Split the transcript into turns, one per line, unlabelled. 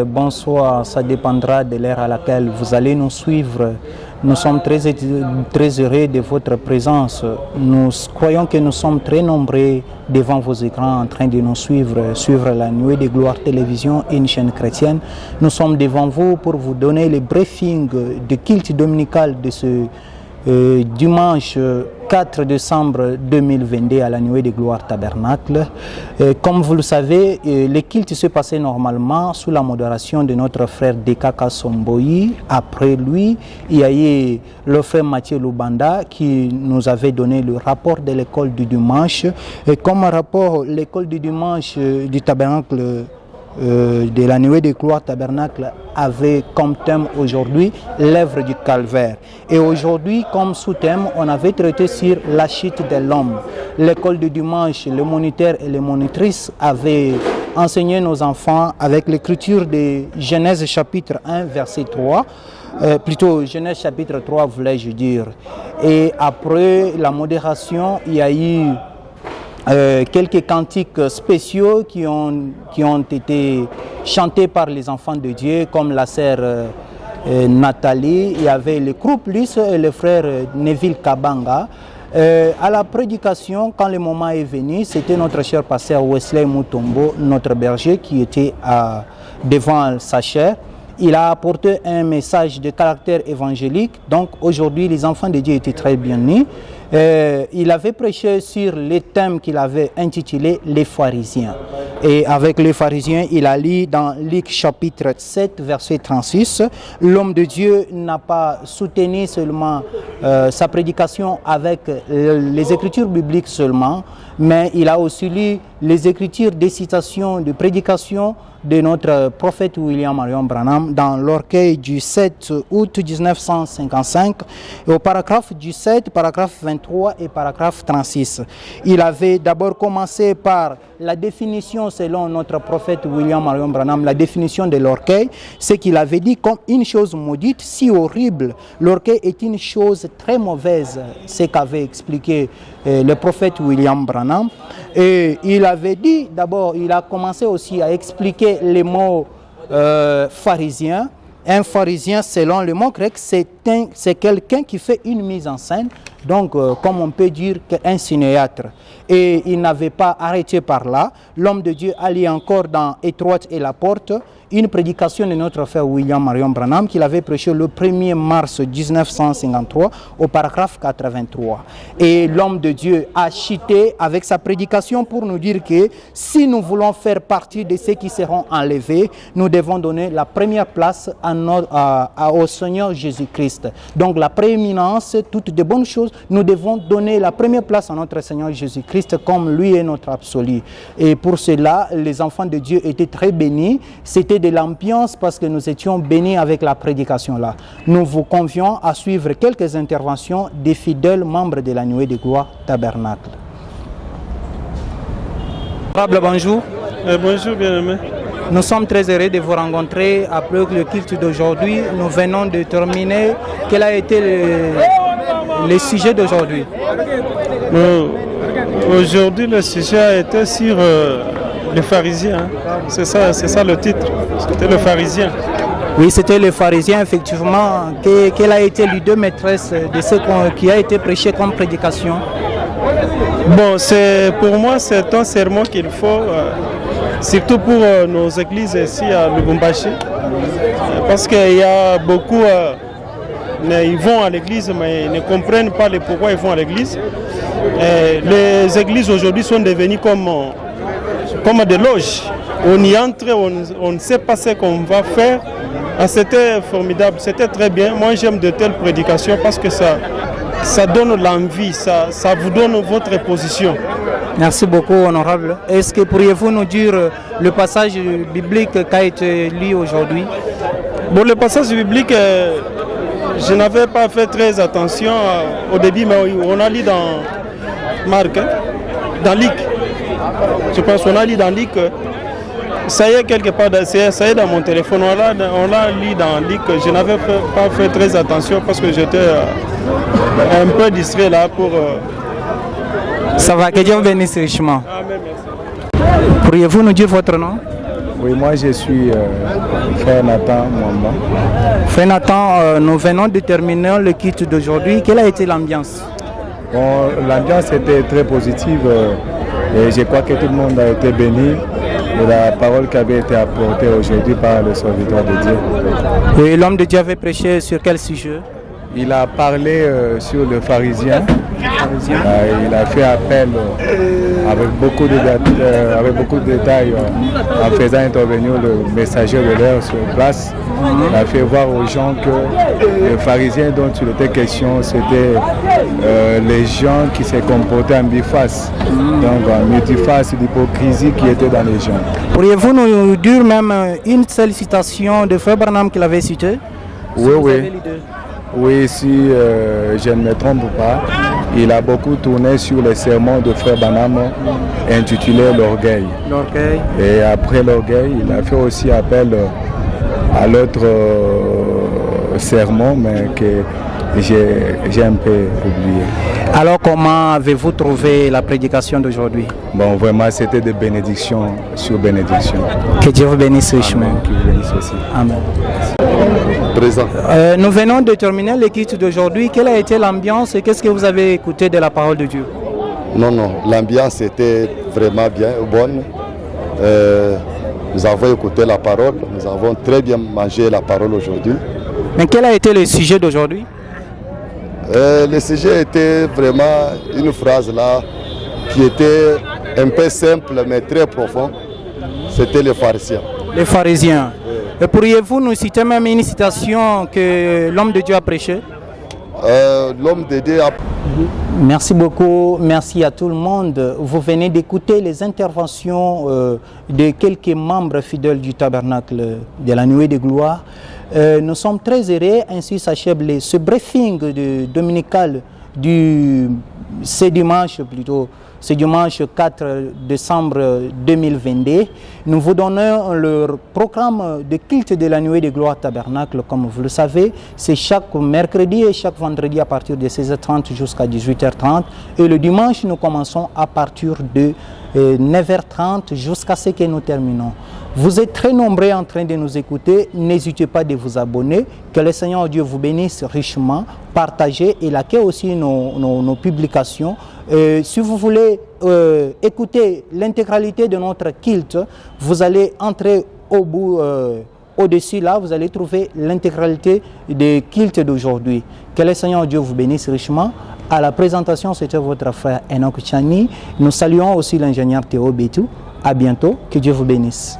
bonsoir, ça dépendra de l'heure à laquelle vous allez nous suivre. Nous sommes très heureux de votre présence. Nous croyons que nous sommes très nombreux devant vos écrans en train de nous suivre la Nuée de Gloire Télévision, une chaîne chrétienne. Nous sommes devant vous pour vous donner le briefing de culte dominical de ce dimanche 4 décembre 2022 à la Nuée de Gloire Tabernacle. Comme vous le savez, le culte se passait normalement sous la modération de notre frère Dekaka Somboyi. Après lui, il y a eu le frère Mathieu Lubanda qui nous avait donné le rapport de l'école du dimanche. Et comme rapport, l'école du dimanche du Tabernacle de la Nuée de Gloire Tabernacle avait comme thème aujourd'hui l'œuvre du calvaire. Et aujourd'hui, comme sous-thème, on avait traité sur la chute de l'homme. L'école du dimanche, les moniteurs et les monitrices avaient enseigné nos enfants avec l'écriture de Genèse chapitre 1, verset 3. Plutôt Genèse chapitre 3, voulais-je dire. Et après la modération, il y a eu quelques cantiques spéciaux qui ont été chantés par les enfants de Dieu, comme la sœur Nathalie. Il y avait le groupe Lys et le frère Neville Kabanga. À la prédication, quand le moment est venu, c'était notre cher pasteur Wesley Mutombo, notre berger, qui était devant sa chaire. Il a apporté un message de caractère évangélique. Donc aujourd'hui, les enfants de Dieu étaient très bien nés. Il avait prêché sur le thème qu'il avait intitulé « Les pharisiens ». Et avec les pharisiens, il a lu dans Luc chapitre 7, verset 36. L'homme de Dieu n'a pas soutenu seulement sa prédication avec les écritures bibliques seulement, mais il a aussi lu les écritures des citations de prédication de notre prophète William Marion Branham dans l'orgueil du 7 août 1955, et au paragraphe du 7, paragraphe 23 et paragraphe 36. Il avait d'abord commencé par la définition selon notre prophète William Marion Branham, la définition de l'orgueil, c'est qu'il avait dit comme une chose maudite, si horrible. L'orgueil est une chose très mauvaise, c'est qu'avait expliqué le prophète William Branham. Et il avait dit, d'abord, il a commencé aussi à expliquer les mots pharisien. Un pharisien, selon le mot grec, c'est quelqu'un qui fait une mise en scène, donc comme on peut dire qu'un cinéatre. Et il n'avait pas arrêté par là. L'homme de Dieu allait encore dans Étroite et la porte, une prédication de notre frère William Marion Branham qu'il avait prêché le 1er mars 1953 au paragraphe 83. Et l'homme de Dieu a chuté avec sa prédication pour nous dire que si nous voulons faire partie de ceux qui seront enlevés, nous devons donner la première place au Seigneur Jésus-Christ. Donc la prééminence, toutes de bonnes choses, nous devons donner la première place à notre Seigneur Jésus-Christ comme lui est notre absolu. Et pour cela, les enfants de Dieu étaient très bénis. C'était de l'ambiance parce que nous étions bénis avec la prédication là. Nous vous convions à suivre quelques interventions des fidèles membres de la Nuée de Gloire Tabernacle. Bonjour.
Bonjour bien-aimé.
Nous sommes très heureux de vous rencontrer après le culte d'aujourd'hui. Nous venons de terminer. Quel a été le sujet d'aujourd'hui?
Aujourd'hui, le sujet a été sur les pharisiens. C'est ça le titre. C'était le pharisien.
Oui, c'était le pharisien, effectivement. Quelle a été l'idée maîtresse de ce qui a été prêché comme prédication?
Bon, pour moi, c'est un sermon qu'il faut, surtout pour nos églises ici à Lubumbashi. Parce qu'il y a beaucoup, ils vont à l'église, mais ils ne comprennent pas le pourquoi ils vont à l'église. Les églises aujourd'hui sont devenues comme des loges. On y entre, on ne sait pas ce qu'on va faire. C'était formidable, c'était très bien. Moi j'aime de telles prédications parce que ça donne l'envie, ça vous donne votre position.
Merci beaucoup, honorable. Est-ce que pourriez-vous nous dire le passage biblique qui a été lu aujourd'hui?
Bon, le passage biblique, je n'avais pas fait très attention au début, mais on a lu dans Marc, dans Luc. Je pense qu'on a lu dans Luc. Ça y est, quelque part, ça y est dans mon téléphone. On l'a lu dans Luc. Je n'avais pas fait très attention parce que j'étais un peu distrait là pour...
Ça va, que Dieu vous bénisse richement.
Amen, merci.
Pourriez-vous nous dire votre nom?
Oui, moi je suis frère Nathan Mwamba.
Frère Nathan, nous venons de terminer le culte d'aujourd'hui. Quelle a été l'ambiance?
Bon, l'ambiance était très positive et je crois que tout le monde a été béni de la parole qui avait été apportée aujourd'hui par le serviteur de Dieu.
Oui, l'homme de Dieu avait prêché sur quel sujet?
Il a parlé sur le pharisien. Il a fait appel avec beaucoup de détails en faisant intervenir le messager de l'air sur place. Il a fait voir aux gens que le pharisien dont il était question, c'était les gens qui se comportaient en biface. Donc en multiface, l'hypocrisie qui était dans les gens.
Pourriez-vous nous dire même une seule citation de Frère Branham qu'il avait citée?
Oui. Oui, si je ne me trompe pas, il a beaucoup tourné sur les sermons de Frère Branham intitulés L'orgueil. Et après l'orgueil, il a fait aussi appel à l'autre sermon, mais que j'ai un peu oublié.
Alors comment avez-vous trouvé la prédication d'aujourd'hui?
Bon, vraiment, c'était de bénédiction sur bénédiction.
Que Dieu vous bénisse richement.
Amen, que vous bénisse aussi.
Amen.
Présent.
Nous venons de terminer le culte d'aujourd'hui. Quelle a été l'ambiance et qu'est-ce que vous avez écouté de la parole de Dieu?
Non, l'ambiance était vraiment bien, bonne. Nous avons écouté la parole, nous avons très bien mangé la parole aujourd'hui.
Mais quel a été le sujet d'aujourd'hui?
Le sujet était vraiment une phrase là qui était un peu simple mais très profond. C'était les pharisiens.
Les pharisiens. Et pourriez-vous nous citer même une citation que l'homme de Dieu a prêchée?
L'homme de Dieu a...
Merci beaucoup, merci à tout le monde. Vous venez d'écouter les interventions de quelques membres fidèles du tabernacle de la nuée de gloire. Nous sommes très heureux, ainsi s'achève ce briefing dominical ce dimanche 4 décembre 2022. Nous vous donnons le programme de culte de la nuée de gloire tabernacle. Comme vous le savez, c'est chaque mercredi et chaque vendredi à partir de 16h30 jusqu'à 18h30. Et le dimanche, nous commençons à partir de 9h30 jusqu'à ce que nous terminons. Vous êtes très nombreux en train de nous écouter. N'hésitez pas de vous abonner. Que le Seigneur Dieu vous bénisse richement. Partagez et likez aussi nos publications. Si vous voulez écouter l'intégralité de notre culte, vous allez entrer au-dessus là, vous allez trouver l'intégralité des cultes d'aujourd'hui. Que le Seigneur Dieu vous bénisse richement. À la présentation, c'était votre frère Enoch Chani. Nous saluons aussi l'ingénieur Théo Bétou. À bientôt. Que Dieu vous bénisse.